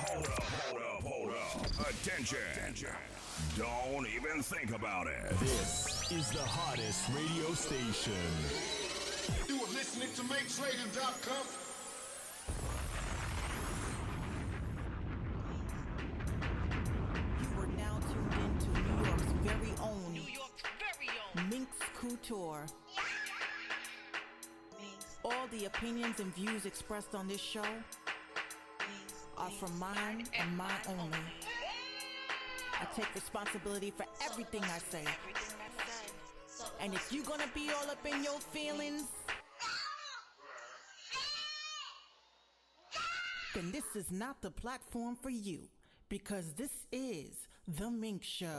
Hold up. Attention. Don't even think about it. This is the hottest radio station. You are listening to MakeTrading.com. You are now tuned into New York's very own Minx Couture. All the opinions and views expressed on this show are from mine and mine only. I take responsibility for everything I say. And if you're gonna be all up in your feelings, then this is not the platform for you, because this is The Minx Show.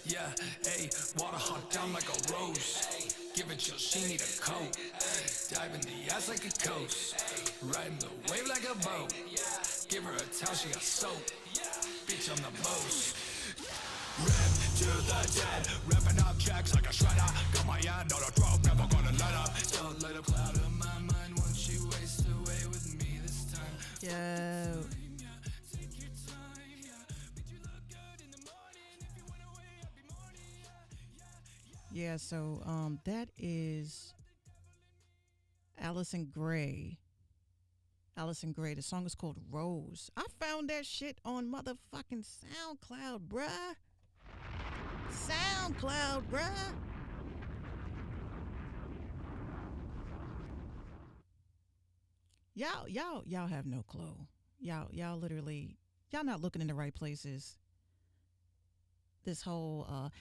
Yeah, ayy, water hot down like a rose. Give it chill, she need a coat. Dive in the ass like a coast. Riding the wave like a boat. Give her a towel, she got soap. Bitch, I'm the most. Rip to the dead, ripping up checks like a shredder. Got my hand on a drop, never gonna let up. Don't let a cloud in my mind, won't she waste away with me this time? Yo. Yeah, so that is Alisxn Gray. Alisxn Gray. The song is called Rose. I found that shit on motherfucking SoundCloud, bruh. SoundCloud, bruh. Y'all have no clue. Y'all literally, y'all not looking in the right places. This whole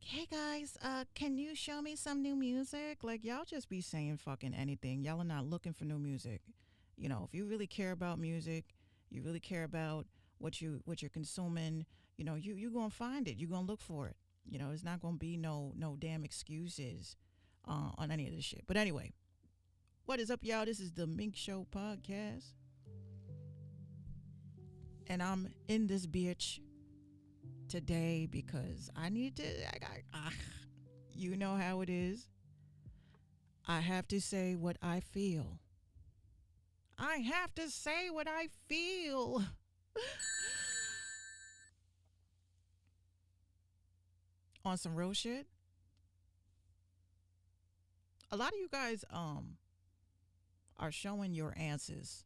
hey guys, can you show me some new music? Like, y'all just be saying fucking anything. Y'all are not looking for new music. You know, if you really care about music, you really care about what you're consuming, you know, you gonna find it. You're gonna look for it. You know, it's not gonna be no damn excuses on any of this shit. But anyway, what is up, y'all? This is the Minx Show podcast. And I'm in this bitch today because I need to, you know how it is. I have to say what I feel. I have to say what I feel. On some real shit. A lot of you guys are showing your answers.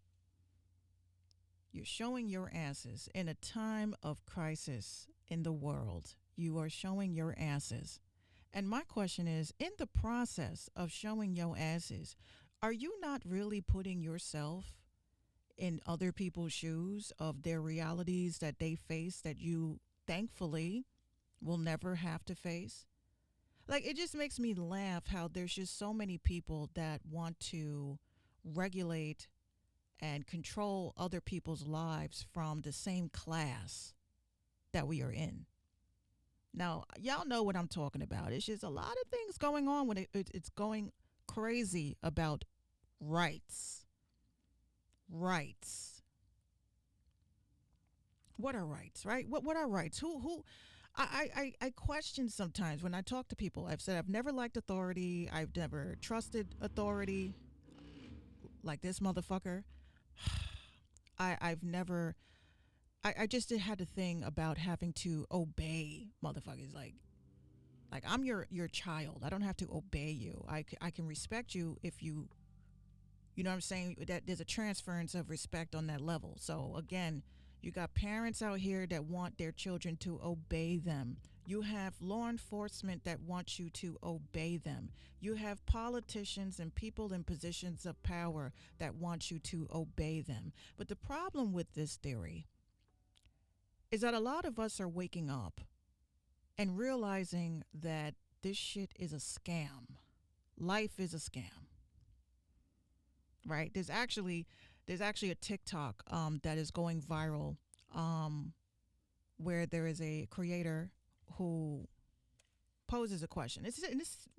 You're showing your asses in a time of crisis in the world. You are showing your asses. And my question is, in the process of showing your asses, are you not really putting yourself in other people's shoes of their realities that they face that you thankfully will never have to face? Like, it just makes me laugh how there's just so many people that want to regulate and control other people's lives from the same class that we are in. Now, y'all know what I'm talking about. It's just a lot of things going on when it's going crazy about rights. Rights. What are rights, right? What are rights? Who I question sometimes when I talk to people. I've said I've never liked authority. I've never trusted authority like this motherfucker. I've never, I just had a thing about having to obey motherfuckers. Like I'm your child. I don't have to obey you. I can respect you if you know what I'm saying? That there's a transference of respect on that level. So again, you got parents out here that want their children to obey them. You have law enforcement that wants you to obey them. You have politicians and people in positions of power that want you to obey them. But the problem with this theory is that a lot of us are waking up and realizing that this shit is a scam. Life is a scam, right? There's actually a TikTok that is going viral, where there is a creator who poses a question. It's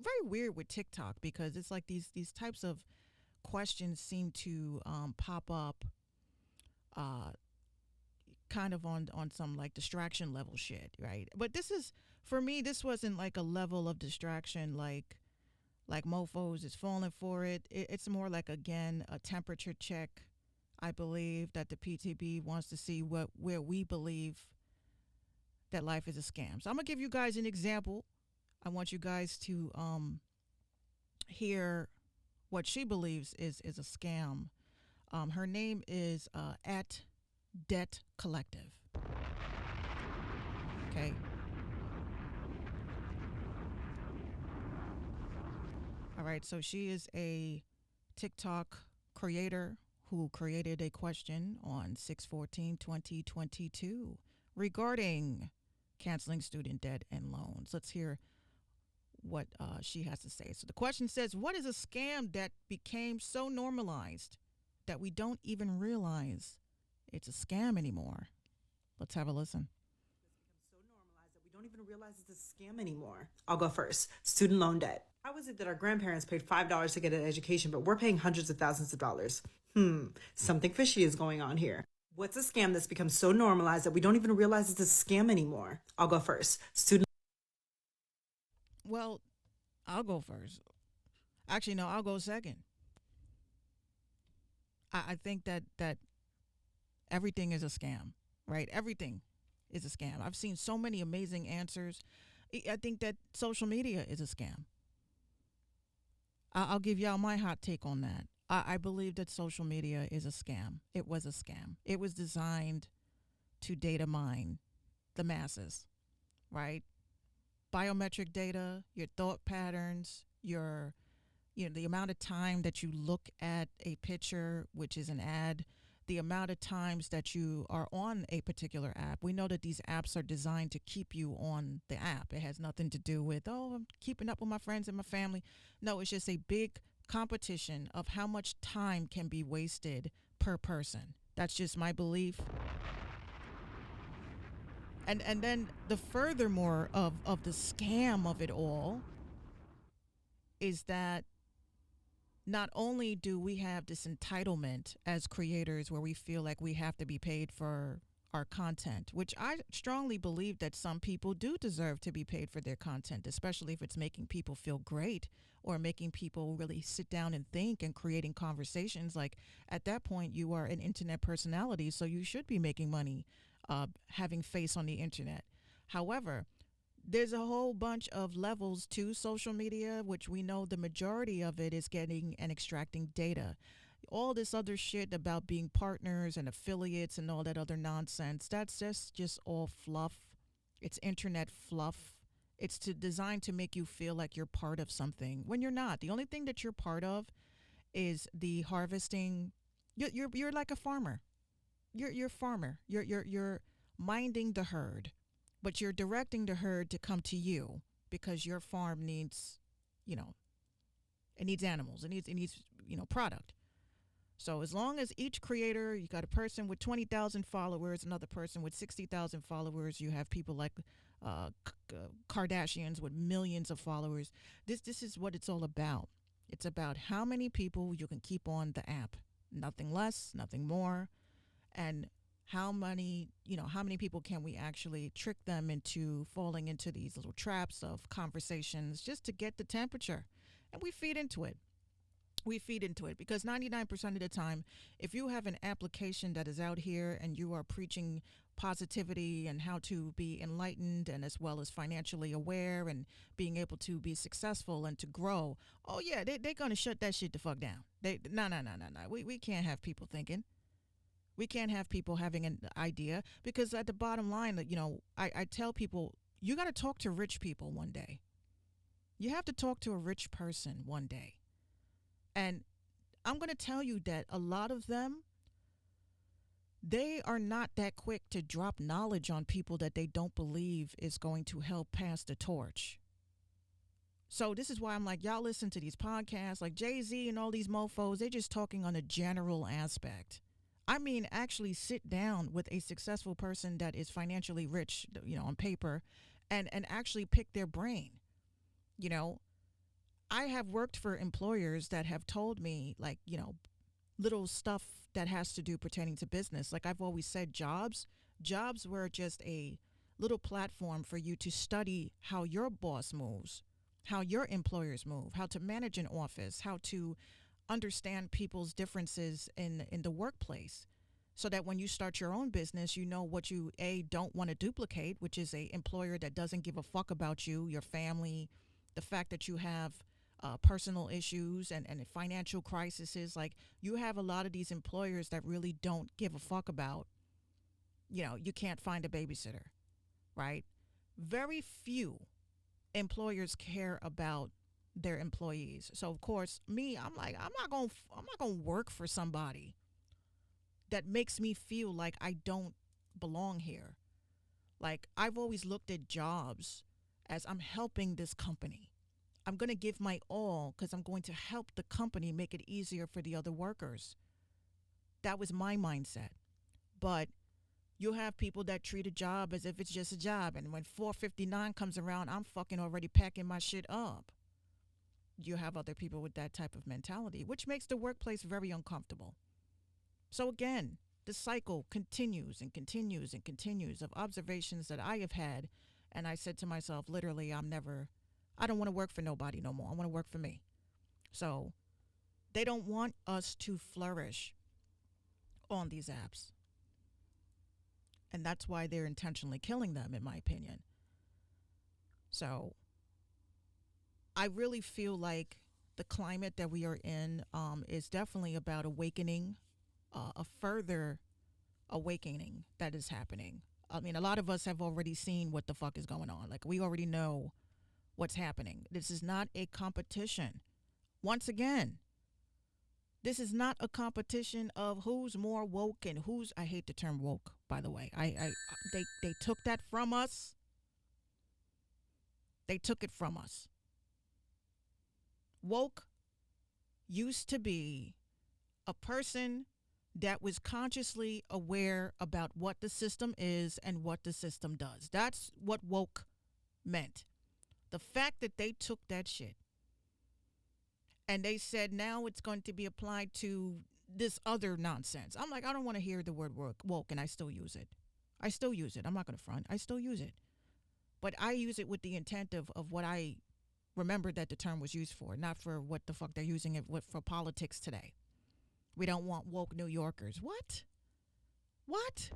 very weird with TikTok because it's like these types of questions seem to pop up, uh, kind of on some like distraction level shit, right? But this is, for me, this wasn't like a level of distraction like mofos is falling for it. It's more like, again, a temperature check. I believe that the PTB wants to see where we believe that life is a scam. So I'm gonna give you guys an example. I want you guys to hear what she believes is a scam. Her name is at Debt Collective. Okay. All right. So she is a TikTok creator who created a question on 6/14/2022 regarding canceling student debt and loans. Let's hear what she has to say. So the question says, what is a scam that became so normalized that we don't even realize it's a scam anymore? Let's have a listen. So normalized that we don't even realize it's a scam anymore. I'll go first. Student loan debt. How is it that our grandparents paid $5 to get an education, but we're paying hundreds of thousands of dollars? Something fishy is going on here. What's a scam that's become so normalized that we don't even realize it's a scam anymore? I'll go first. Well, I'll go first. Actually, no, I'll go second. I think that everything is a scam, right? Everything is a scam. I've seen so many amazing answers. I think that social media is a scam. I'll give y'all my hot take on that. I believe that social media is a scam. It was a scam. It was designed to data mine the masses, right? Biometric data, your thought patterns, the amount of time that you look at a picture, which is an ad, the amount of times that you are on a particular app. We know that these apps are designed to keep you on the app. It has nothing to do with, I'm keeping up with my friends and my family. No, it's just a big competition of how much time can be wasted per person. That's just my belief. And then the furthermore of the scam of it all is that not only do we have this entitlement as creators where we feel like we have to be paid for our content, which I strongly believe that some people do deserve to be paid for their content, especially if it's making people feel great or making people really sit down and think and creating conversations. Like, at that point, you are an internet personality, so you should be making money having face on the internet. However, there's a whole bunch of levels to social media, which we know the majority of it is getting and extracting data. All this other shit about being partners and affiliates and all that other nonsense, that's just all fluff. It's internet fluff. It's designed to make you feel like you're part of something when you're not. The only thing that you're part of is the harvesting. You're like a farmer. You're a farmer. You're minding the herd, but you're directing the herd to come to you because your farm needs, it needs animals. It needs product. So as long as each creator, you got a person with 20,000 followers, another person with 60,000 followers, you have people like Kardashians with millions of followers. This is what it's all about. It's about how many people you can keep on the app. Nothing less, nothing more. And how many people can we actually trick them into falling into these little traps of conversations just to get the temperature? And we feed into it. Because 99% of the time, if you have an application that is out here and you are preaching positivity and how to be enlightened and as well as financially aware and being able to be successful and to grow, oh yeah, they're going to shut that shit the fuck down. No. We can't have people thinking. We can't have people having an idea, because at the bottom line, I tell people, you got to talk to rich people one day. You have to talk to a rich person one day. And I'm going to tell you that a lot of them, they are not that quick to drop knowledge on people that they don't believe is going to help pass the torch. So this is why I'm like, y'all listen to these podcasts like Jay-Z and all these mofos. They're just talking on a general aspect. I mean, actually sit down with a successful person that is financially rich, on paper, and actually pick their brain. I have worked for employers that have told me, like, little stuff that has to do pertaining to business. Like I've always said, jobs were just a little platform for you to study how your boss moves, how your employers move, how to manage an office, how to understand people's differences in the workplace, so that when you start your own business, you know what you don't want to duplicate, which is a employer that doesn't give a fuck about you, your family, the fact that you have personal issues and financial crises. Like, you have a lot of these employers that really don't give a fuck about, you can't find a babysitter, right? Very few employers care about their employees. So of course, I'm like, I'm not gonna work for somebody that makes me feel like I don't belong here. Like, I've always looked at jobs as I'm helping this company. I'm going to give my all because I'm going to help the company make it easier for the other workers. That was my mindset. But you have people that treat a job as if it's just a job. And when 4:59 comes around, I'm fucking already packing my shit up. You have other people with that type of mentality, which makes the workplace very uncomfortable. So again, the cycle continues and continues and continues of observations that I have had. And I said to myself, literally, I don't want to work for nobody no more. I want to work for me. So they don't want us to flourish on these apps. And that's why they're intentionally killing them, in my opinion. So I really feel like the climate that we are in is definitely about awakening, a further awakening that is happening. I mean, a lot of us have already seen what the fuck is going on. Like, we already know what's happening. This is not a competition. Once again, this is not a competition of who's more woke and who's, I hate the term woke, by the way. They took that from us. They took it from us. Woke used to be a person that was consciously aware about what the system is and what the system does. That's what woke meant. The fact that they took that shit and they said now it's going to be applied to this other nonsense. I'm like, I don't want to hear the word woke, and I still use it. I'm not going to front. I still use it. But I use it with the intent of what I remember that the term was used for, not for what the fuck they're using it for politics today. We don't want woke New Yorkers. What? What?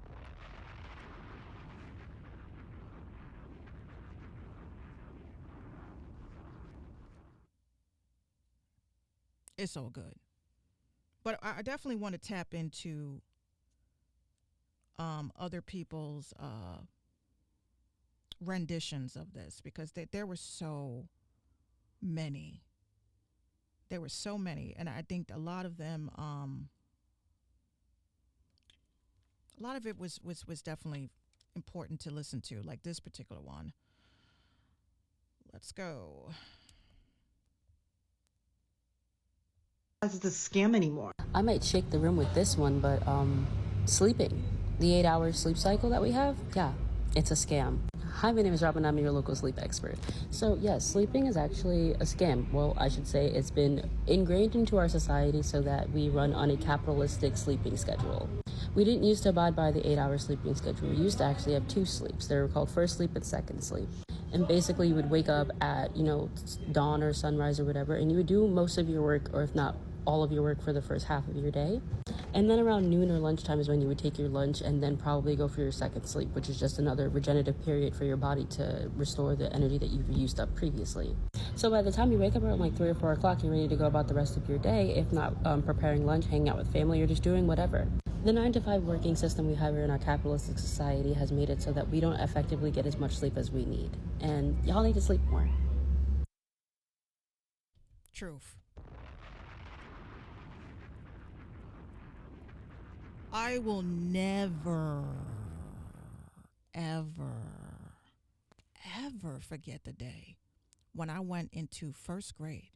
It's all good. But I definitely want to tap into other people's renditions of this, because there were so many. There were so many, and I think a lot of them, a lot of it was definitely important to listen to, like this particular one. Let's go. It's a scam anymore. I might shake the room with this one, but sleeping. The 8-hour sleep cycle that we have, yeah, it's a scam. Hi, my name is Robin. I'm your local sleep expert. So yes, sleeping is actually a scam. Well, I should say it's been ingrained into our society so that we run on a capitalistic sleeping schedule. We didn't used to abide by the 8-hour sleeping schedule. We used to actually have 2 sleeps. They were called first sleep and second sleep. And basically you would wake up at, dawn or sunrise or whatever, and you would do most of your work, or if not all of your work, for the first half of your day. And then around noon or lunchtime is when you would take your lunch and then probably go for your second sleep, which is just another regenerative period for your body to restore the energy that you've used up previously. So by the time you wake up around like 3 or 4 o'clock, you're ready to go about the rest of your day, if not preparing lunch, hanging out with family, or just doing whatever. The 9-to-5 working system we have here in our capitalistic society has made it so that we don't effectively get as much sleep as we need. And y'all need to sleep more. Truth. I will never, ever, ever forget the day when I went into first grade.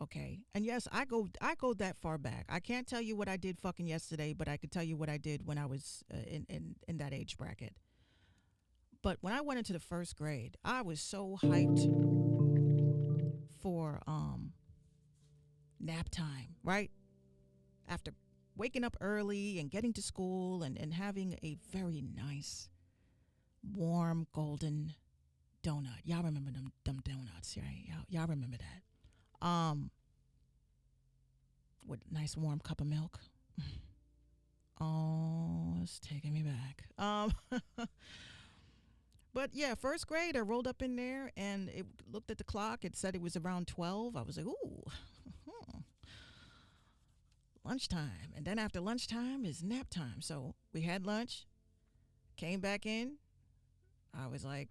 Okay, and yes, I go that far back. I can't tell you what I did fucking yesterday, but I could tell you what I did when I was in that age bracket. But when I went into the first grade, I was so hyped for nap time, right? After waking up early and getting to school and having a very nice, warm, golden donut. Y'all remember them donuts, right? Y'all remember that. With a nice warm cup of milk. Oh, it's taking me back. But yeah, first grade, I rolled up in there and it looked at the clock. It said it was around 12. I was like, ooh, lunchtime. And then after lunchtime is nap time. So we had lunch, came back in. I was like,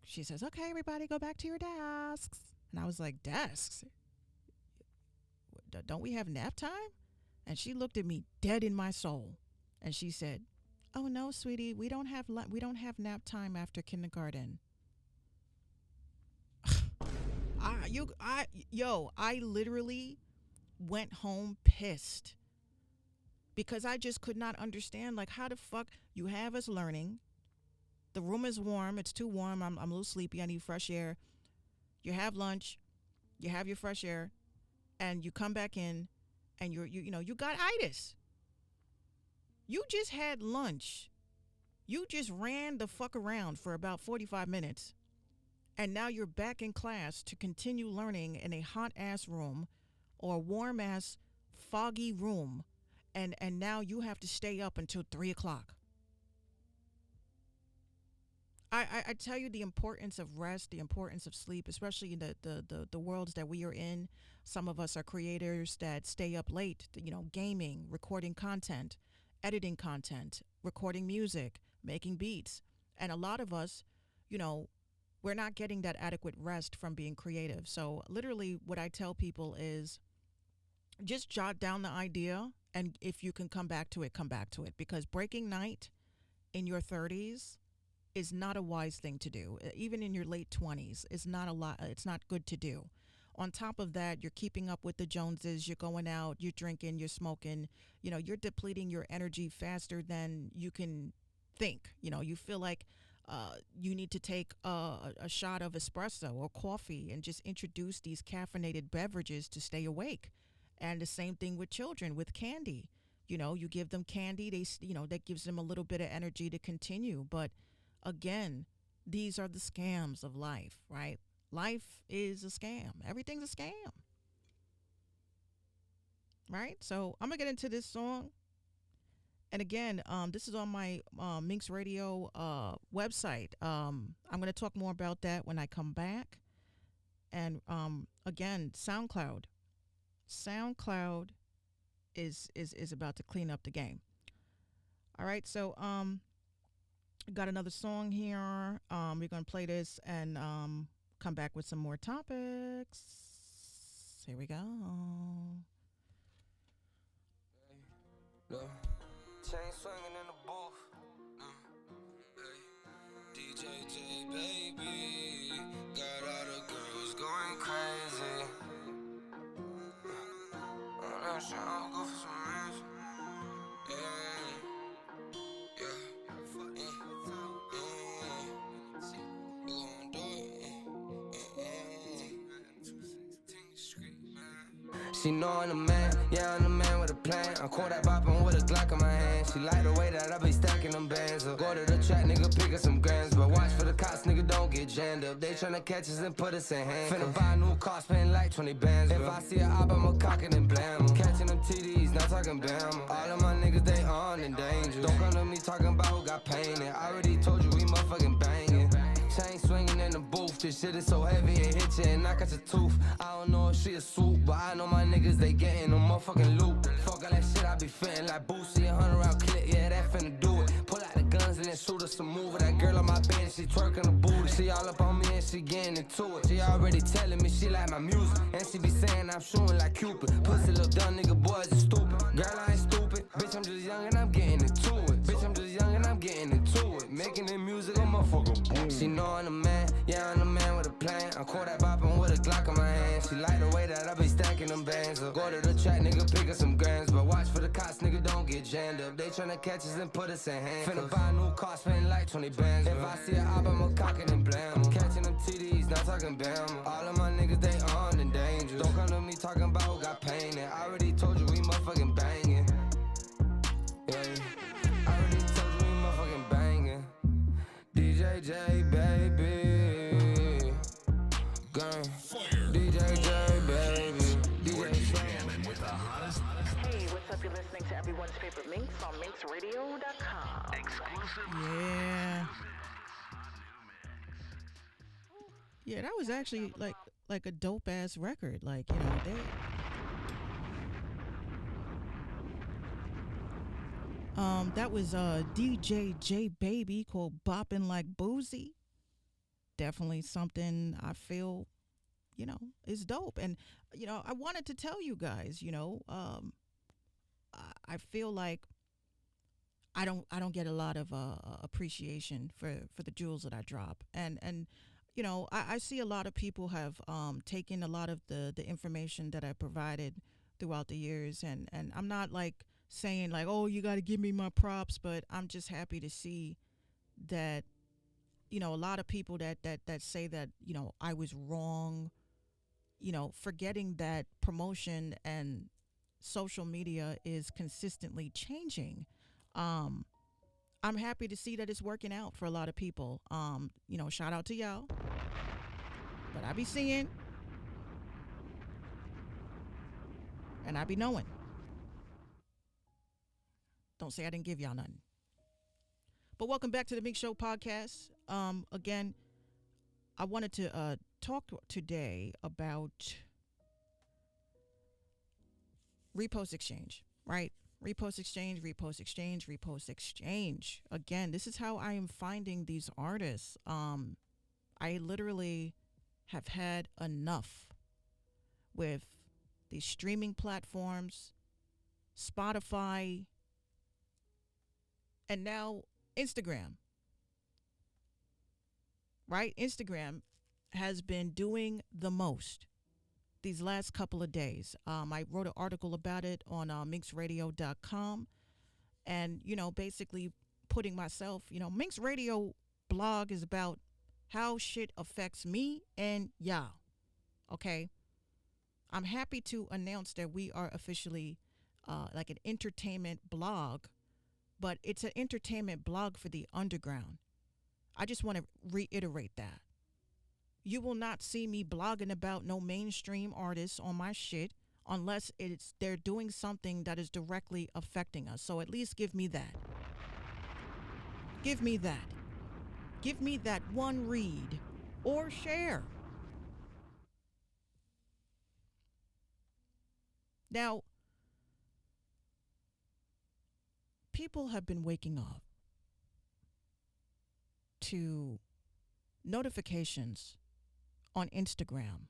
she says, okay, everybody go back to your desks. And I was like, desks? Don't we have nap time? And she looked at me dead in my soul. And she said, oh no, sweetie, we don't have nap time after kindergarten. I literally went home pissed because I just could not understand, like, how the fuck you have us learning. The room is warm. It's too warm. I'm a little sleepy. I need fresh air. You have lunch. You have your fresh air. And you come back in and you got itis. You just had lunch. You just ran the fuck around for about 45 minutes. And now you're back in class to continue learning in a hot ass room or a warm ass foggy room. And now you have to stay up until 3 o'clock. I tell you the importance of rest, the importance of sleep, especially in the worlds that we are in. Some of us are creators that stay up late, gaming, recording content, editing content, recording music, making beats. And a lot of us, we're not getting that adequate rest from being creative. So literally what I tell people is just jot down the idea. And if you can come back to it, come back to it. Because breaking night in your 30s is not a wise thing to do. Even in your late 20s, it's not good to do. On top of that, you're keeping up with the Joneses, you're going out, you're drinking, you're smoking, you're depleting your energy faster than you can think. You feel like you need to take a shot of espresso or coffee and just introduce these caffeinated beverages to stay awake. And the same thing with children, with candy. You give them candy, that gives them a little bit of energy to continue. But again, these are the scams of life, right? Life is a scam. Everything's a scam. Right? So I'm going to get into this song. And again, this is on my Minx Radio website. I'm going to talk more about that when I come back. And again, SoundCloud. SoundCloud is about to clean up the game. All right, so got another song here. We're going to play this and come back with some more topics. Here we go. Chain swinging in the booth. DJ J, baby. Got all the girls going crazy. I'm not sure I'll go for some reason. She know I'm the man, yeah, I'm the man with a plan. I'm caught that boppin' with a Glock in my hand. She like the way that I be stacking them bands up. Go to the track, nigga, pick up some grams. But watch for the cops, nigga, don't get jammed up. They tryna catch us and put us in hand. Finna buy a new car, spend like 20 bands. If I see a op, I'ma cock it and blam 'em. Catching them TDs, not talking Bama. All of my niggas, they on in danger. Don't come to me talking about who got pain. I already told you we motherfucking banging. Chain swinging in the booth. This shit is so heavy it hit you and knock out your tooth. I don't know if she a swoop, but I know my niggas they getting no motherfucking loot. Fuck all that shit I be fitting like Boosie, 100 round clip, yeah that finna do it. Pull out the guns and then shoot us some move. That girl on my bed, she twerking the booty. She all up on me and she getting into it. She already telling me she like my music, and she be saying I'm shooting like Cupid. Pussy little dumb nigga, boys is stupid. Girl, I ain't stupid. Bitch, I'm just young and I'm getting into it. Bitch, I'm just young and I'm getting into it. Making the music, I'm a motherfucker. Boom. She know I'm the man, yeah, I'm the man with a plan. I call that boppin' with a Glock in my hand. She like the way that I be stacking them bands. So go to the track, nigga, pick up some grams. But watch for the cops, nigga, don't get jammed up. They tryna catch us and put us in handcuffs. Finna buy a new car, spending like 20 bands. If I see a op, I'ma cock it and blam. I'm catching them TDs, not talking Bama. All of my niggas, they armed and dangerous. Don't come to me talking about who got pain. And I already told you we motherfucking banging. Yeah, I already told you we motherfucking banging. DJ J, baby. Gang. DJ J, baby. DJ Shannon with the hottest. Hey, what's up? You're listening to everyone's favorite Minx on MinxRadio.com. Yeah. Yeah, that was actually like a dope ass record. Like, you know, that was DJ J Baby called Boppin' Like Boosie. Definitely something I feel, you know, is dope. And, you know, I wanted to tell you guys, you know, I feel like I don't get a lot of appreciation for the jewels that I drop. And you know, I see a lot of people have taken a lot of the information that I provided throughout the years, and I'm not like saying like, oh, you got to give me my props, but I'm just happy to see that, you know, a lot of people that say that, you know, I was wrong, you know, forgetting that promotion and social media is consistently changing. I'm happy to see that it's working out for a lot of people. You know, shout out to y'all. But I be seeing and I be knowing. Don't say I didn't give y'all nothing. But welcome back to the Minx Show podcast. Again, I wanted to talk today about repost exchange, right? Repost exchange, repost exchange, repost exchange. Again, this is how I am finding these artists. I literally have had enough with these streaming platforms, Spotify, and now Instagram. Right? Instagram has been doing the most these last couple of days. I wrote an article about it on MinxRadio.com, and, you know, basically putting myself, you know, Minx Radio blog is about how shit affects me and y'all. Okay? I'm happy to announce that we are officially like an entertainment blog, but it's an entertainment blog for the underground. I just want to reiterate that. You will not see me blogging about no mainstream artists on my shit unless they're doing something that is directly affecting us. So at least give me that. Give me that. Give me that one read or share. Now, people have been waking up to notifications on Instagram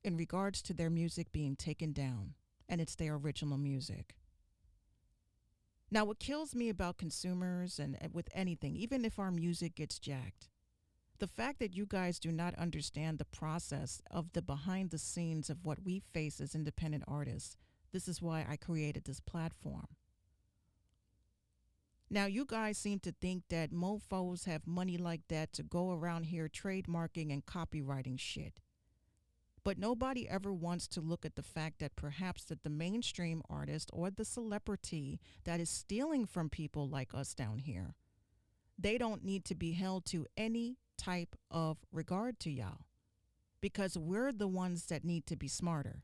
in regards to their music being taken down, and it's their original music. Now, what kills me about consumers and with anything, even if our music gets jacked, the fact that you guys do not understand the process of the behind the scenes of what we face as independent artists. This is why I created this platform. Now, you guys seem to think that mofos have money like that to go around here trademarking and copywriting shit. But nobody ever wants to look at the fact that perhaps that the mainstream artist or the celebrity that is stealing from people like us down here, they don't need to be held to any type of regard to y'all, because we're the ones that need to be smarter.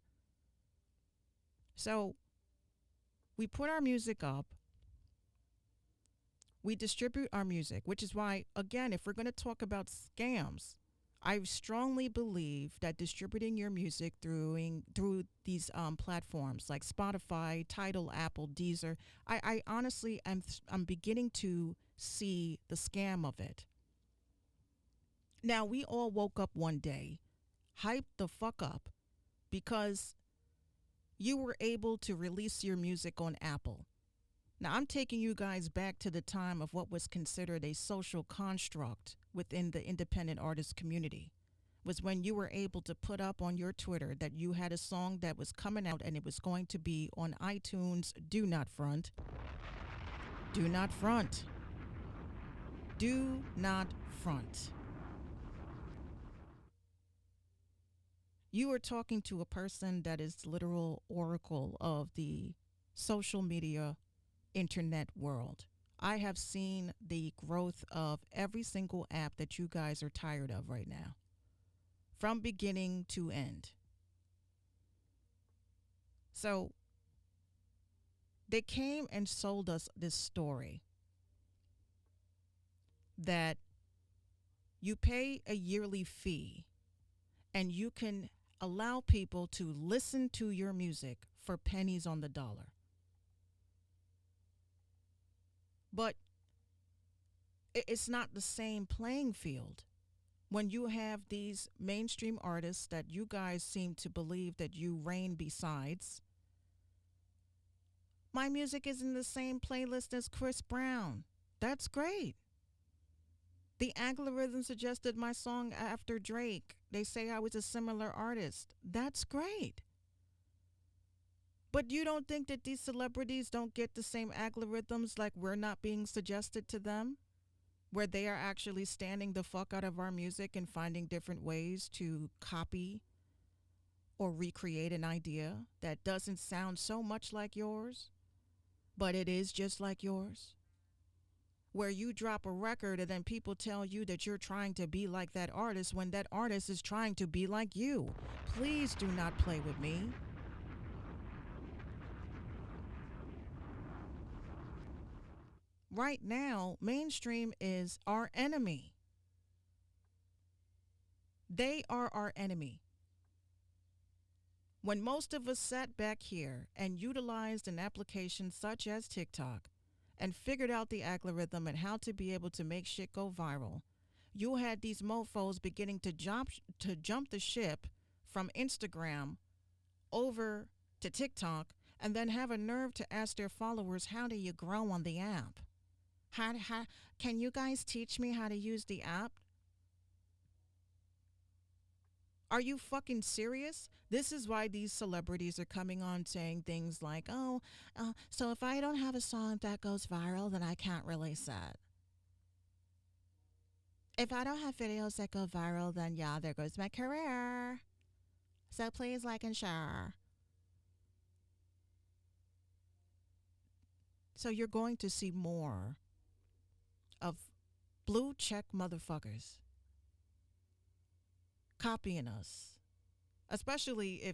So we put our music up. We distribute our music, which is why, again, if we're going to talk about scams, I strongly believe that distributing your music through these platforms like Spotify, Tidal, Apple, Deezer, I honestly, I'm beginning to see the scam of it. Now, we all woke up one day, hyped the fuck up, because you were able to release your music on Apple. Now, I'm taking you guys back to the time of what was considered a social construct within the independent artist community. Was when you were able to put up on your Twitter that you had a song that was coming out and it was going to be on iTunes. Do not front. Do not front. Do not front. You are talking to a person that is literal oracle of the social media internet world. I have seen the growth of every single app that you guys are tired of right now, from beginning to end. So they came and sold us this story that you pay a yearly fee and you can allow people to listen to your music for pennies on the dollar. But it's not the same playing field when you have these mainstream artists that you guys seem to believe that you reign besides. My music is in the same playlist as Chris Brown. That's great. The algorithm suggested my song after Drake. They say I was a similar artist. That's great. But you don't think that these celebrities don't get the same algorithms, like we're not being suggested to them, where they are actually standing the fuck out of our music and finding different ways to copy or recreate an idea that doesn't sound so much like yours, but it is just like yours? Where you drop a record and then people tell you that you're trying to be like that artist when that artist is trying to be like you. Please do not play with me. Right now, mainstream is our enemy. They are our enemy. When most of us sat back here and utilized an application such as TikTok and figured out the algorithm and how to be able to make shit go viral, you had these mofos beginning to jump the ship from Instagram over to TikTok and then have a nerve to ask their followers, how do you grow on the app? How can you guys teach me how to use the app? Are you fucking serious? This is why these celebrities are coming on saying things like, so if I don't have a song that goes viral, then I can't release it. If I don't have videos that go viral, then yeah, there goes my career. So please like and share. So you're going to see more of blue check motherfuckers copying us, especially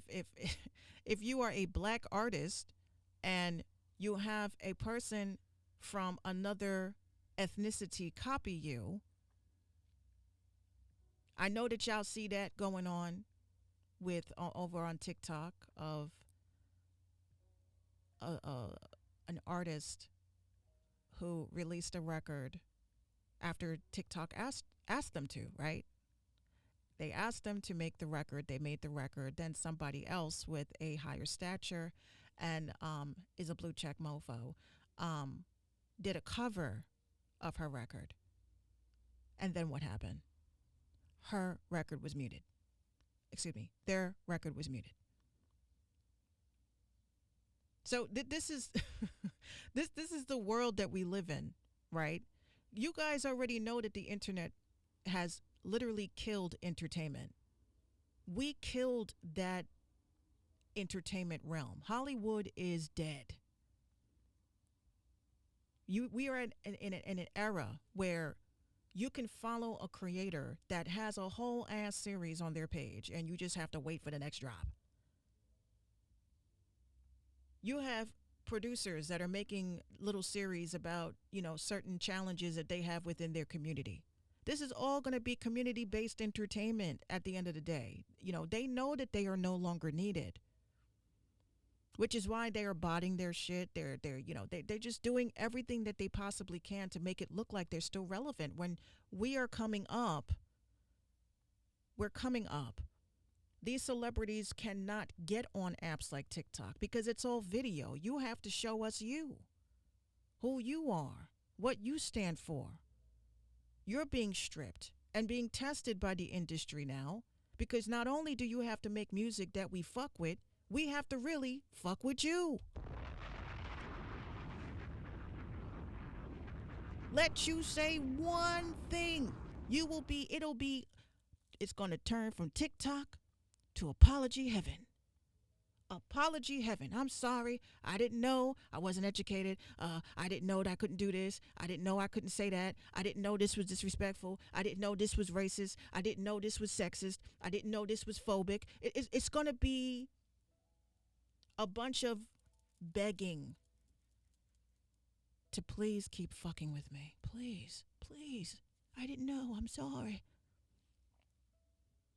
if you are a black artist and you have a person from another ethnicity copy you. I know that y'all see that going on with over on TikTok of an artist who released a record after TikTok asked them to, right? They asked them to make the record. They made the record. Then somebody else with a higher stature and is a blue check mofo did a cover of her record. And then what happened? Her record was muted. Excuse me. Their record was muted. So this is this is the world that we live in, right? You guys already know that the internet has literally killed entertainment. We killed that entertainment realm. Hollywood is dead. We are in an era where you can follow a creator that has a whole ass series on their page and you just have to wait for the next drop. You have producers that are making little series about, certain challenges that they have within their community. This is all going to be community-based entertainment at the end of the day. They know that they are no longer needed. which is why they are botting their shit. They're just doing everything that they possibly can to make it look like they're still relevant. When we are coming up, we're coming up. These celebrities cannot get on apps like TikTok because it's all video. You have to show us you, who you are, what you stand for. You're being stripped and being tested by the industry now because not only do you have to make music that we fuck with, we have to really fuck with you. Let you say one thing. It's going to turn from TikTok to apology heaven. Apology heaven. I'm sorry. I didn't know. I wasn't educated. I didn't know that I couldn't do this. I didn't know I couldn't say that. I didn't know this was disrespectful. I didn't know this was racist. I didn't know this was sexist. I didn't know this was phobic. It's going to be a bunch of begging to please keep fucking with me. Please, please. I didn't know. I'm sorry.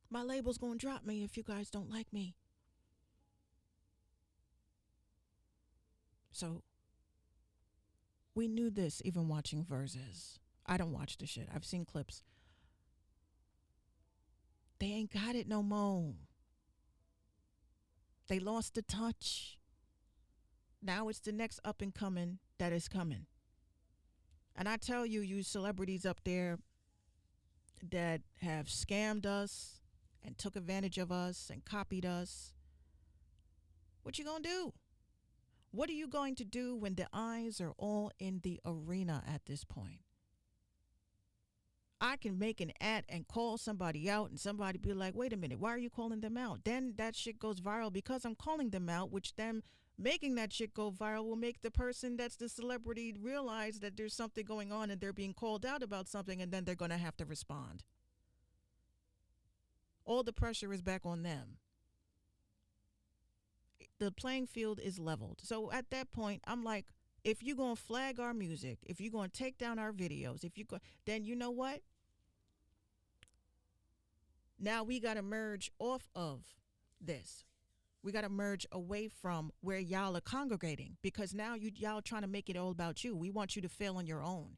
My label's going to drop me if you guys don't like me. So, we knew this even watching Versus. I don't watch the shit. I've seen clips. They ain't got it no more. They lost the touch. Now it's the next up and coming that is coming. And I tell you, you celebrities up there that have scammed us and took advantage of us and copied us, what you gonna do? What are you going to do when the eyes are all in the arena at this point? I can make an ad and call somebody out and somebody be like, wait a minute, why are you calling them out? Then that shit goes viral because I'm calling them out, which them making that shit go viral will make the person that's the celebrity realize that there's something going on and they're being called out about something, and then they're going to have to respond. All the pressure is back on them. The playing field is leveled. So at that point, I'm like, if you're going to flag our music, if you're going to take down our videos, then you know what? Now we got to merge off of this. We got to merge away from where y'all are congregating, because now y'all trying to make it all about you. We want you to fail on your own.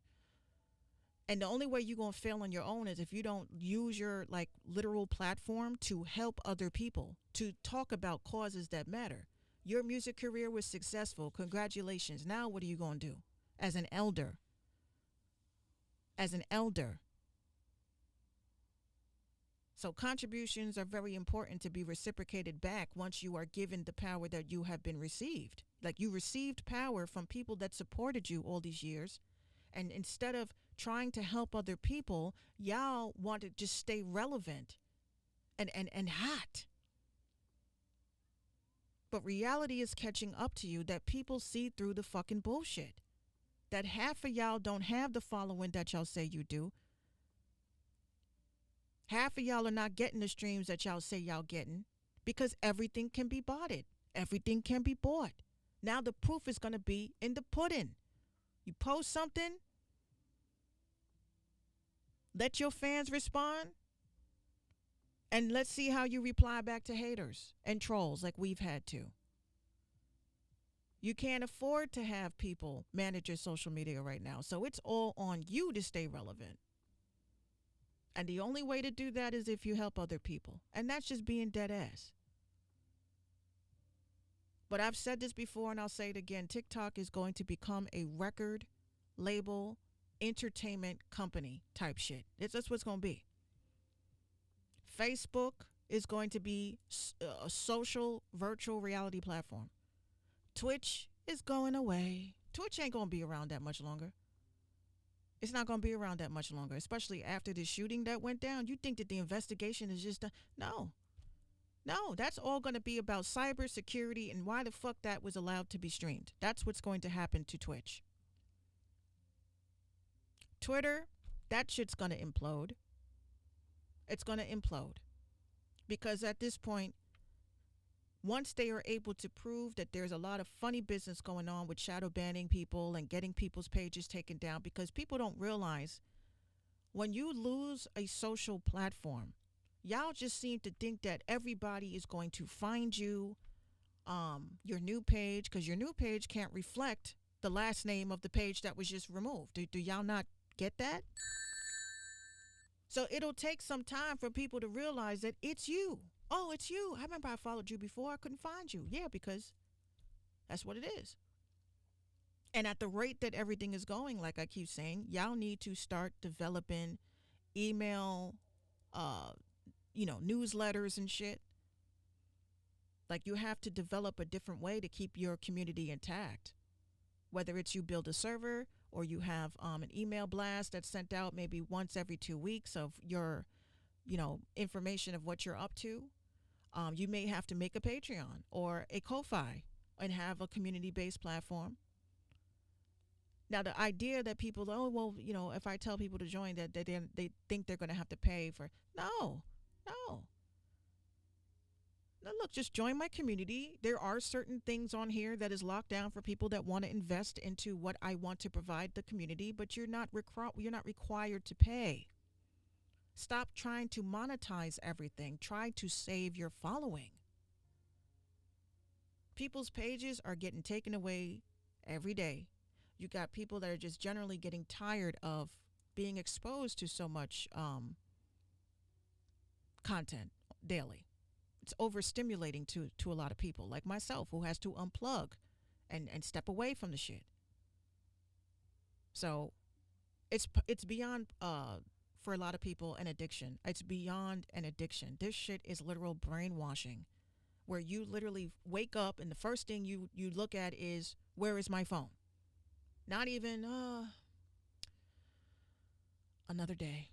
And the only way you're going to fail on your own is if you don't use your literal platform to help other people, to talk about causes that matter. Your music career was successful. Congratulations. Now what are you going to do as an elder? As an elder. So contributions are very important to be reciprocated back once you are given the power that you have been received. Like, you received power from people that supported you all these years. And instead of trying to help other people, y'all want to just stay relevant and hot. But reality is catching up to you, that people see through the fucking bullshit. That half of y'all don't have the following that y'all say you do. Half of y'all are not getting the streams that y'all say y'all getting, because everything can be boughted. Everything can be bought. Now the proof is going to be in the pudding. You post something, let your fans respond, and let's see how you reply back to haters and trolls like we've had to. You can't afford to have people manage your social media right now, so it's all on you to stay relevant. And the only way to do that is if you help other people, and that's just being dead ass. But I've said this before and I'll say it again. TikTok is going to become a record label, entertainment company type shit. That's what's going to be. Facebook is going to be a social virtual reality platform. Twitch is going away. Twitch ain't going to be around that much longer. It's not going to be around that much longer, especially after the shooting that went down. You think that the investigation is just no, that's all going to be about cybersecurity and why the fuck that was allowed to be streamed. That's what's going to happen to Twitch. Twitter, that shit's going to implode. It's going to implode. Because at this point, once they are able to prove that there's a lot of funny business going on with shadow banning people and getting people's pages taken down, because people don't realize when you lose a social platform, y'all just seem to think that everybody is going to find you your new page, because your new page can't reflect the last name of the page that was just removed. Do y'all not get that? So it'll take some time for people to realize that it's you. Oh, it's you. I remember I followed you before. I couldn't find you. Yeah, because that's what it is. And at the rate that everything is going, like I keep saying, y'all need to start developing email, newsletters and shit. Like, you have to develop a different way to keep your community intact. Whether it's you build a server or you have an email blast that's sent out maybe once every 2 weeks of your, information of what you're up to. You may have to make a Patreon or a Ko-Fi and have a community-based platform. Now, the idea that people, if I tell people to join, that they think they're going to have to pay for, no. Now, look, just join my community. There are certain things on here that is locked down for people that want to invest into what I want to provide the community, but you're not required to pay. Stop trying to monetize everything. Try to save your following. People's pages are getting taken away every day. You got people that are just generally getting tired of being exposed to so much content daily. It's overstimulating to a lot of people, like myself, who has to unplug and step away from the shit. So it's beyond, for a lot of people, an addiction. It's beyond an addiction. This shit is literal brainwashing, where you literally wake up and the first thing you look at is, where is my phone? Not even, another day.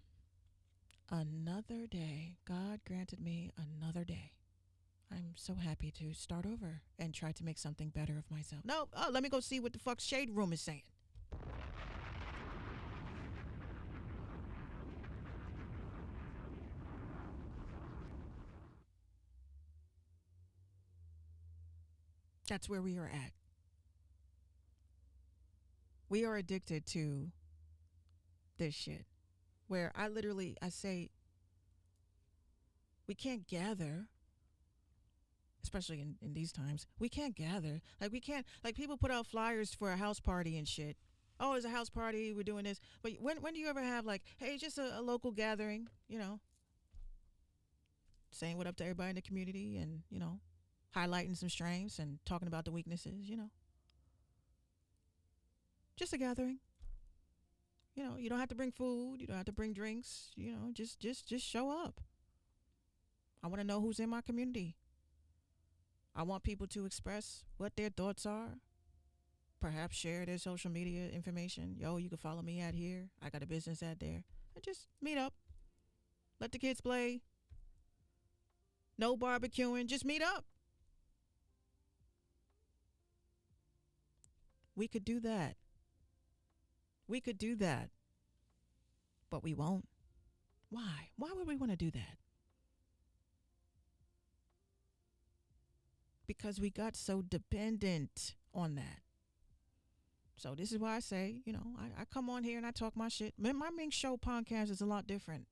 Another day. God granted me another day. I'm so happy to start over and try to make something better of myself. No, let me go see what the fuck Shade Room is saying. That's where we are at. We are addicted to this shit, where I say, we can't gather, especially in these times. We can't gather. Like people put out flyers for a house party and shit. Oh, it's a house party, we're doing this. But when do you ever have, like, hey, just a local gathering, saying what up to everybody in the community and, highlighting some strengths and talking about the weaknesses, Just a gathering. You don't have to bring food. You don't have to bring drinks. Just show up. I want to know who's in my community. I want people to express what their thoughts are. Perhaps share their social media information. Yo, you can follow me at here. I got a business at there. And just meet up. Let the kids play. No barbecuing. Just meet up. We could do that. But we won't. Why? Why would we want to do that? Because we got so dependent on that. So this is why I say, I come on here and I talk my shit. My Minx Show podcast is a lot different.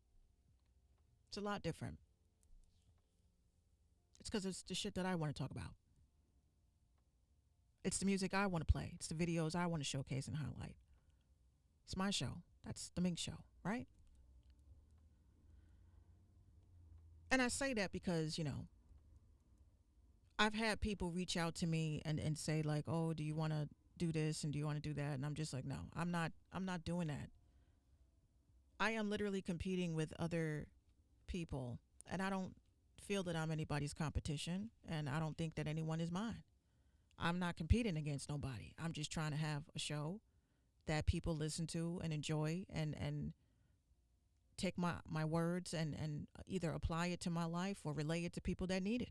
It's a lot different. It's because it's the shit that I want to talk about. It's the music I want to play. It's the videos I want to showcase and highlight. It's my show. That's the Minx Show, right? And I say that because, I've had people reach out to me and say, like, oh, do you want to do this and do you want to do that? And I'm just like, no, I'm not doing that. I am literally competing with other people, and I don't feel that I'm anybody's competition, and I don't think that anyone is mine. I'm not competing against nobody. I'm just trying to have a show that people listen to and enjoy and take my words and either apply it to my life or relay it to people that need it.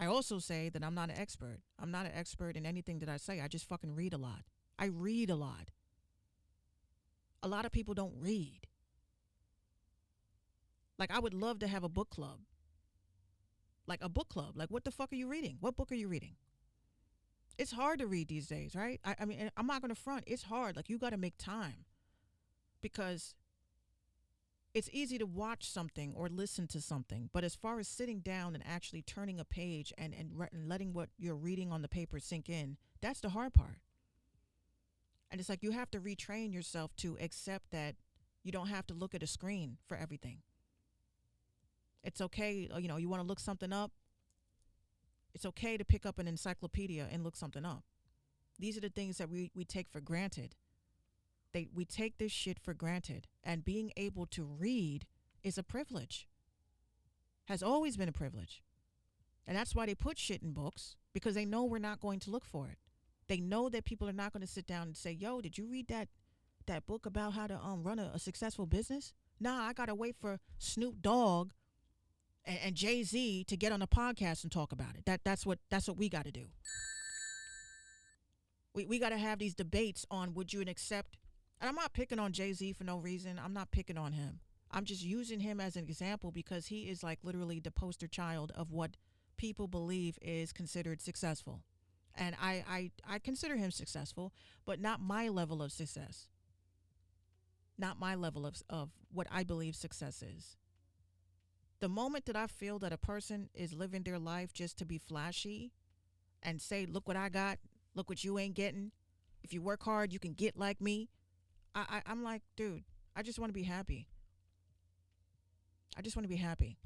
I also say that I'm not an expert. I'm not an expert in anything that I say. I just fucking read a lot. I read a lot. A lot of people don't read. Like, I would love to have a book club. Like a book club. Like, what the fuck are you reading? What book are you reading? It's hard to read these days, right? I mean, I'm not going to front. It's hard. Like, you got to make time. Because It's easy to watch something or listen to something, but as far as sitting down and actually turning a page and letting what you're reading on the paper sink in, that's the hard part. And it's like you have to retrain yourself to accept that you don't have to look at a screen for everything. It's okay, you want to look something up. It's okay to pick up an encyclopedia and look something up. These are the things that we take for granted. We take this shit for granted. And being able to read is a privilege. Has always been a privilege. And that's why they put shit in books, because they know we're not going to look for it. They know that people are not going to sit down and say, yo, did you read that book about how to run a successful business? Nah, I got to wait for Snoop Dogg and Jay-Z to get on a podcast and talk about it. That's what we got to do. We got to have these debates on would you accept. And I'm not picking on Jay-Z for no reason. I'm not picking on him. I'm just using him as an example because he is like literally the poster child of what people believe is considered successful. And I consider him successful, but not my level of success. Not my level of what I believe success is. The moment that I feel that a person is living their life just to be flashy and say, look what I got, look what you ain't getting. If you work hard, you can get like me. I'm like, dude, I just want to be happy. I just want to be happy.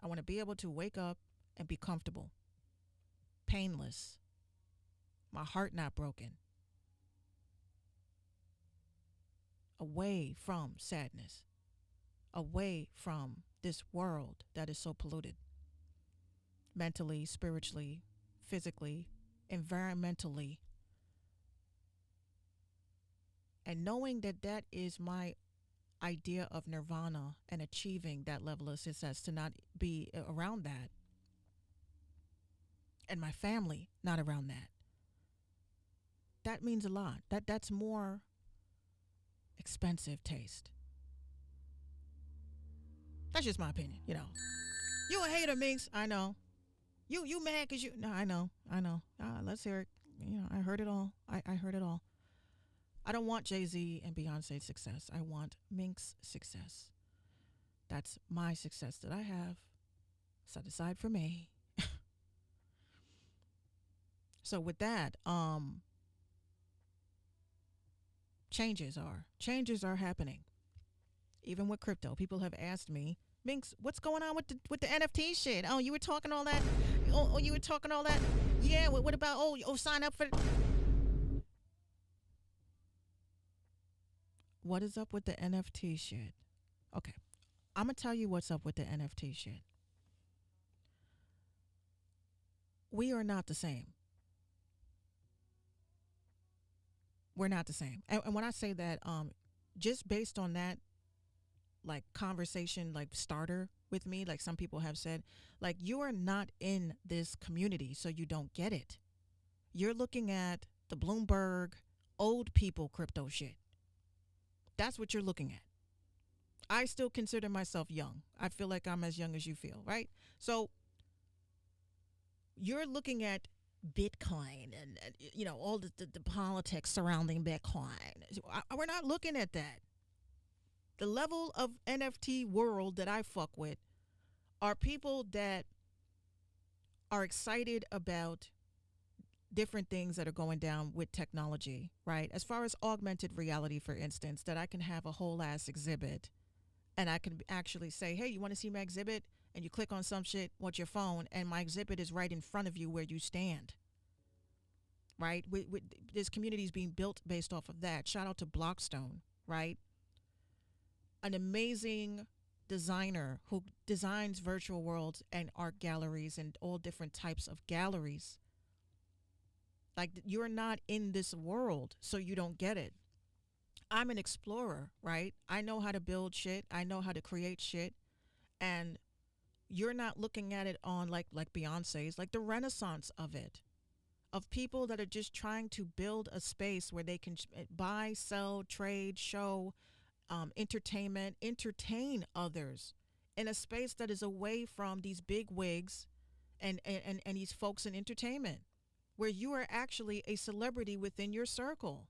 I want to be able to wake up and be comfortable, painless, my heart not broken, away from sadness, away from this world that is so polluted, mentally, spiritually, physically, environmentally. And knowing that that is my idea of nirvana and achieving that level of success, to not be around that, and my family not around that, that means a lot. That's more expensive taste. That's just my opinion, You a hater, Minx. I know. You mad because you... No, I know. Let's hear it. I heard it all. I heard it all. I don't want Jay-Z and Beyonce's success. I want Minx's success. That's my success that I have set aside for me. So with that, changes are happening. Even with crypto, people have asked me, Minx, what's going on with the NFT shit? Oh, you were talking all that. Oh, you were talking all that. Yeah. What about? Sign up for. What is up with the NFT shit? Okay, I'm gonna tell you what's up with the NFT shit. We are not the same. We're not the same. And when I say that, just based on that, like conversation, like starter with me, like some people have said, like you are not in this community, so you don't get it. You're looking at the Bloomberg old people crypto shit. That's what you're looking at. I still consider myself young. I feel like I'm as young as you feel, right? So you're looking at Bitcoin and all the politics surrounding Bitcoin. We're not looking at that. The level of NFT world that I fuck with are people that are excited about different things that are going down with technology, right? As far as augmented reality, for instance, that I can have a whole ass exhibit and I can actually say, hey, you want to see my exhibit? And you click on some shit with your phone and my exhibit is right in front of you where you stand, right? This community is being built based off of that. Shout out to Blockstone, right? An amazing designer who designs virtual worlds and art galleries and all different types of galleries. Like, you're not in this world, so you don't get it. I'm an explorer, right? I know how to build shit. I know how to create shit. And you're not looking at it on like Beyonce's, like the renaissance of it, of people that are just trying to build a space where they can buy, sell, trade, show, entertainment, entertain others in a space that is away from these big wigs and these folks in entertainment, where you are actually a celebrity within your circle.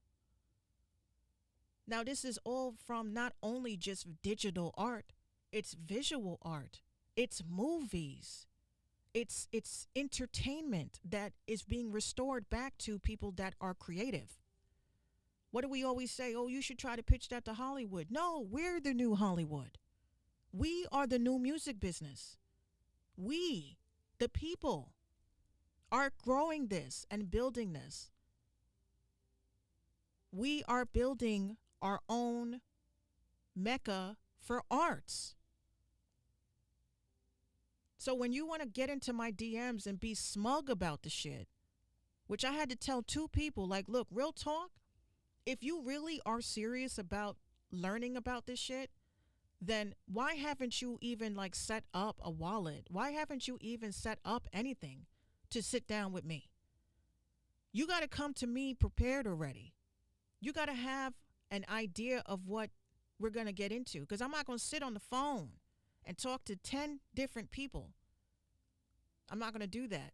Now, this is all from not only just digital art, it's visual art, it's movies, it's entertainment that is being restored back to people that are creative. What do we always say? Oh, you should try to pitch that to Hollywood. No, we're the new Hollywood. We are the new music business. We, the people, are growing this and building this. We are building our own mecca for arts. So when you want to get into my DMs and be smug about the shit, which I had to tell two people, like, look, real talk, if you really are serious about learning about this shit, then why haven't you even like set up a wallet? Why haven't you even set up anything to sit down with me? You got to come to me prepared already. You got to have an idea of what we're going to get into, because I'm not going to sit on the phone and talk to 10 different people. I'm not going to do that.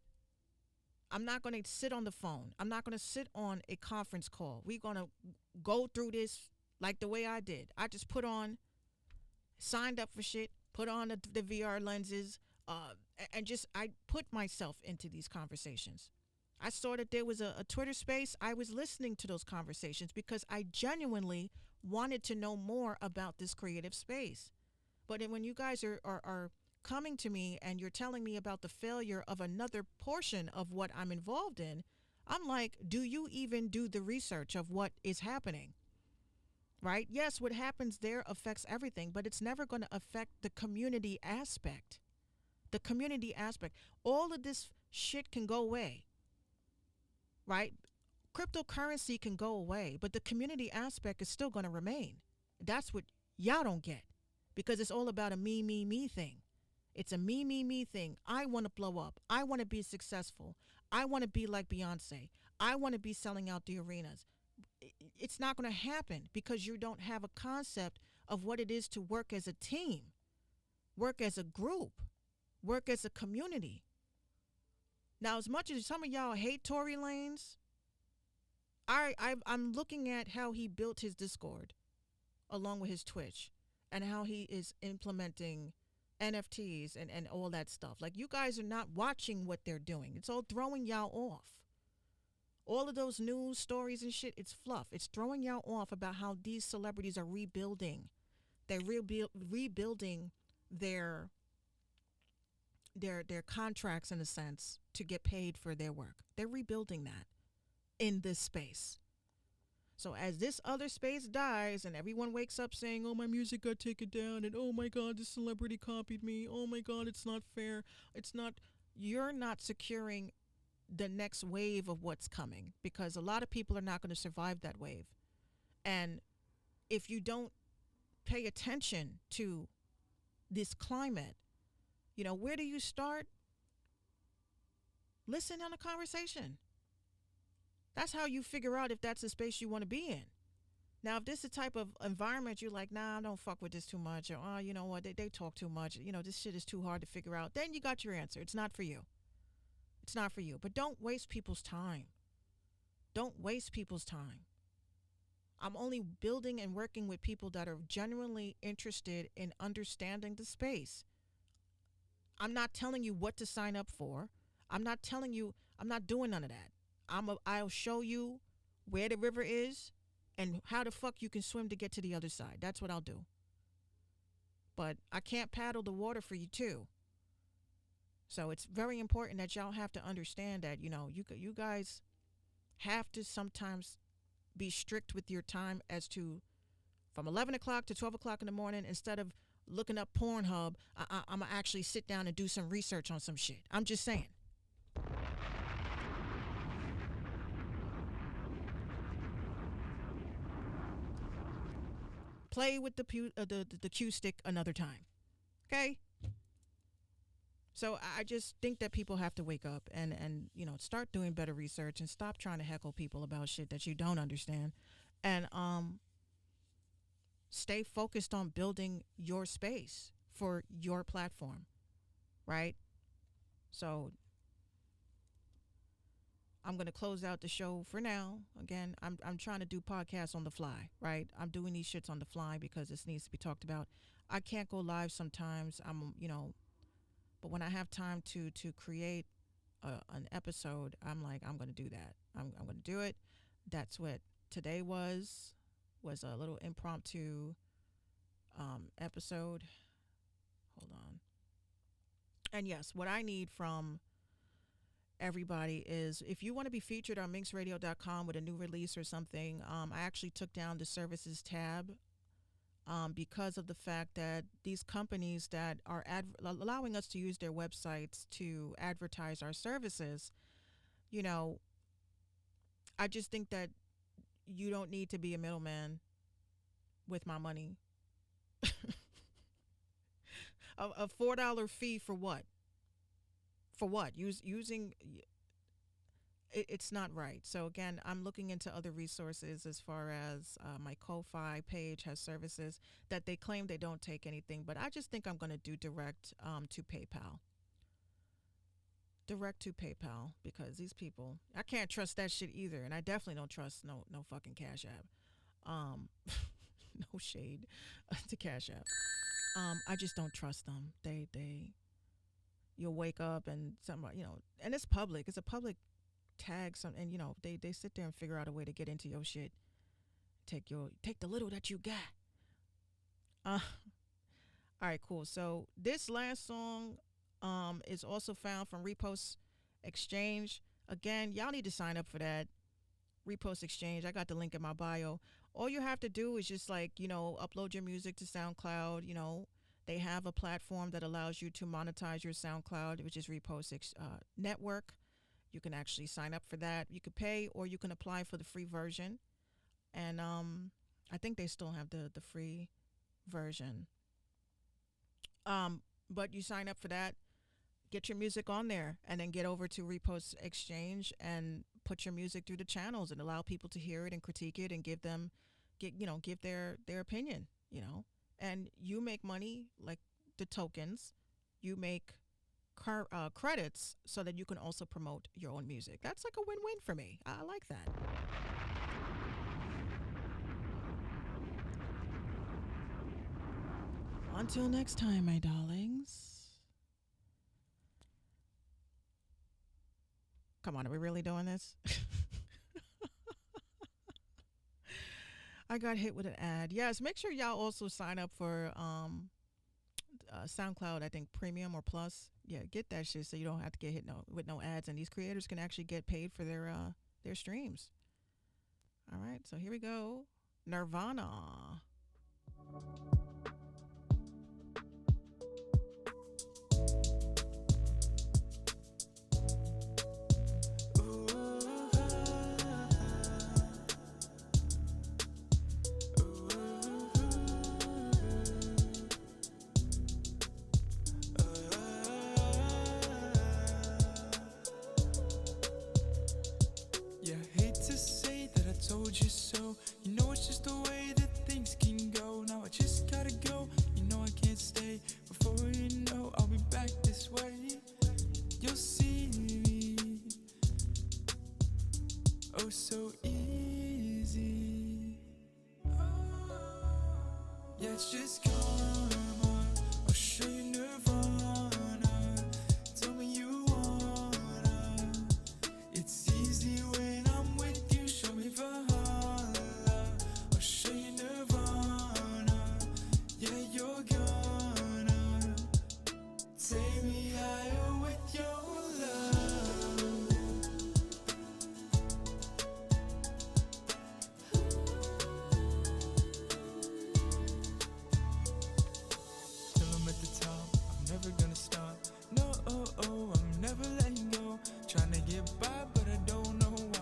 I'm not going to sit on the phone. I'm not going to sit on a conference call. We're going to go through this like the way I did. I just signed up for shit, put on the VR lenses, and just I put myself into these conversations. I saw that there was a Twitter space. I was listening to those conversations because I genuinely wanted to know more about this creative space. But then when you guys are coming to me and you're telling me about the failure of another portion of what I'm involved in, I'm like, do you even do the research of what is happening? Right? Yes, what happens there affects everything, but it's never going to affect the community aspect. The community aspect. All of this shit can go away. Right? Cryptocurrency can go away, but the community aspect is still going to remain. That's what y'all don't get, because it's all about a me thing. It's a me thing. I want to blow up. I want to be successful. I want to be like Beyonce. I want to be selling out the arenas. It's not going to happen because you don't have a concept of what it is to work as a team, work as a group, work as a community. Now, as much as some of y'all hate Tory Lanez, I'm looking at how he built his Discord along with his Twitch and how he is implementing NFTs and all that stuff. Like, you guys are not watching what they're doing. It's all throwing y'all off. All of those news stories and shit, it's fluff. It's throwing y'all off about how these celebrities are rebuilding. They're rebuilding their contracts, in a sense, to get paid for their work. They're rebuilding that in this space. So as this other space dies and everyone wakes up saying, oh, my music got taken down, and oh my God, this celebrity copied me, oh my God, it's not fair, you're not securing the next wave of what's coming, because a lot of people are not going to survive that wave. And if you don't pay attention to this climate, where do you start? Listen on a conversation. That's how you figure out if that's the space you want to be in. Now, if this is the type of environment you're like, nah, I don't fuck with this too much, or, oh, you know what, they talk too much, this shit is too hard to figure out, then you got your answer. It's not for you. It's not for you. But don't waste people's time. Don't waste people's time. I'm only building and working with people that are genuinely interested in understanding the space. I'm not telling you what to sign up for. I'm not doing none of that. I'll show you where the river is and how the fuck you can swim to get to the other side. That's what I'll do. But I can't paddle the water for you too. So it's very important that y'all have to understand that, you guys have to sometimes be strict with your time as to from 11 o'clock to 12 o'clock in the morning. Instead of looking up Pornhub, I'm going to actually sit down and do some research on some shit. I'm just saying. Play with the cue stick another time. Okay? So I just think that people have to wake up and start doing better research and stop trying to heckle people about shit that you don't understand, and stay focused on building your space for your platform, right? So I'm going to close out the show for now. Again, I'm trying to do podcasts on the fly, right? I'm doing these shits on the fly because this needs to be talked about. I can't go live sometimes. But when I have time to create an episode, I'm like, I'm going to do that. I'm going to do it. That's what today was a little impromptu episode. Hold on. And yes, what I need from everybody is, if you want to be featured on minxradio.com with a new release or something, I actually took down the services tab because of the fact that these companies that are allowing us to use their websites to advertise our services, I just think that you don't need to be a middleman with my money. A $4 fee for what? For what? Using it's not right. So again, I'm looking into other resources as far as my Ko-Fi page has services that they claim they don't take anything, but I just think I'm going to do direct to PayPal. Direct to PayPal, because these people, I can't trust that shit either, and I definitely don't trust no fucking Cash App. No shade to Cash App. I just don't trust them. You'll wake up and somebody, and it's public. It's a public tag, and they sit there and figure out a way to get into your shit. Take the little that you got. All right, cool. So this last song is also found from Repost Exchange. Again, y'all need to sign up for that. Repost Exchange. I got the link in my bio. All you have to do is just upload your music to SoundCloud. They have a platform that allows you to monetize your SoundCloud, which is Repost Network. You can actually sign up for that. You could pay, or you can apply for the free version. And I think they still have the free version. But you sign up for that, get your music on there, and then get over to Repost Exchange and put your music through the channels and allow people to hear it and critique it and give their opinion, and you make money, like the tokens. You make credits so that you can also promote your own music. That's like a win-win for me. I like that. Until next time, my darlings. Come on, are we really doing this? I got hit with an ad. Yes, make sure y'all also sign up for SoundCloud, I think Premium or Plus. Yeah, get that shit so you don't have to get hit with no ads, and these creators can actually get paid for their streams. All right, so here we go. Nirvana. Told you so. It's just the way that things can go. Now I just gotta go. I can't stay. Before you know, I'll be back this way. You'll see me. Oh, so easy. Yeah, it's just karma. I'll show you Nirvana. Tell me you wanna. It's easy when I'm with you. Show me Valhalla. I'll show you Nirvana. Yeah, you're gonna take me higher with your love. Till I'm at the top, I'm never gonna stop. No, I'm never letting go. Trying to get by, but I don't know why.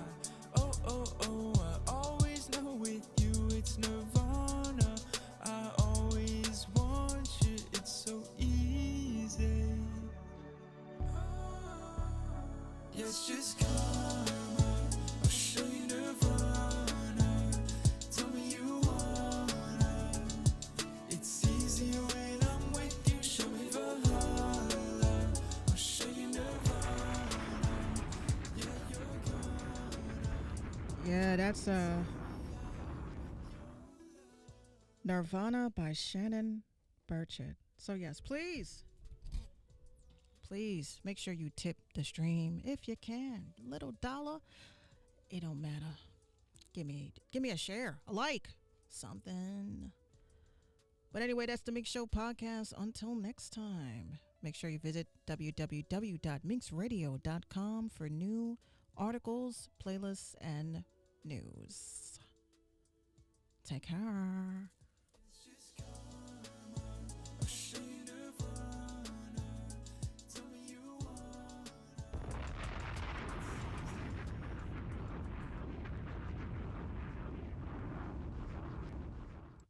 I always know with you it's Nirvana. I always want you, it's so easy. Yeah, it's just karma. I'll show you Nirvana. Tell me you wanna. It's easy when I'm with you. Show me Valhalla. I'll show you Nirvana. Yeah, you're gonna Yeah, that's Nirvana by Shannon Burchett. So yes, please make sure you tip the stream if you can. Little dollar, it don't matter. Give me a share, a like, something. But anyway, that's the Minx Show podcast. Until next time, make sure you visit www.minxradio.com for new articles, playlists, and news. Take care.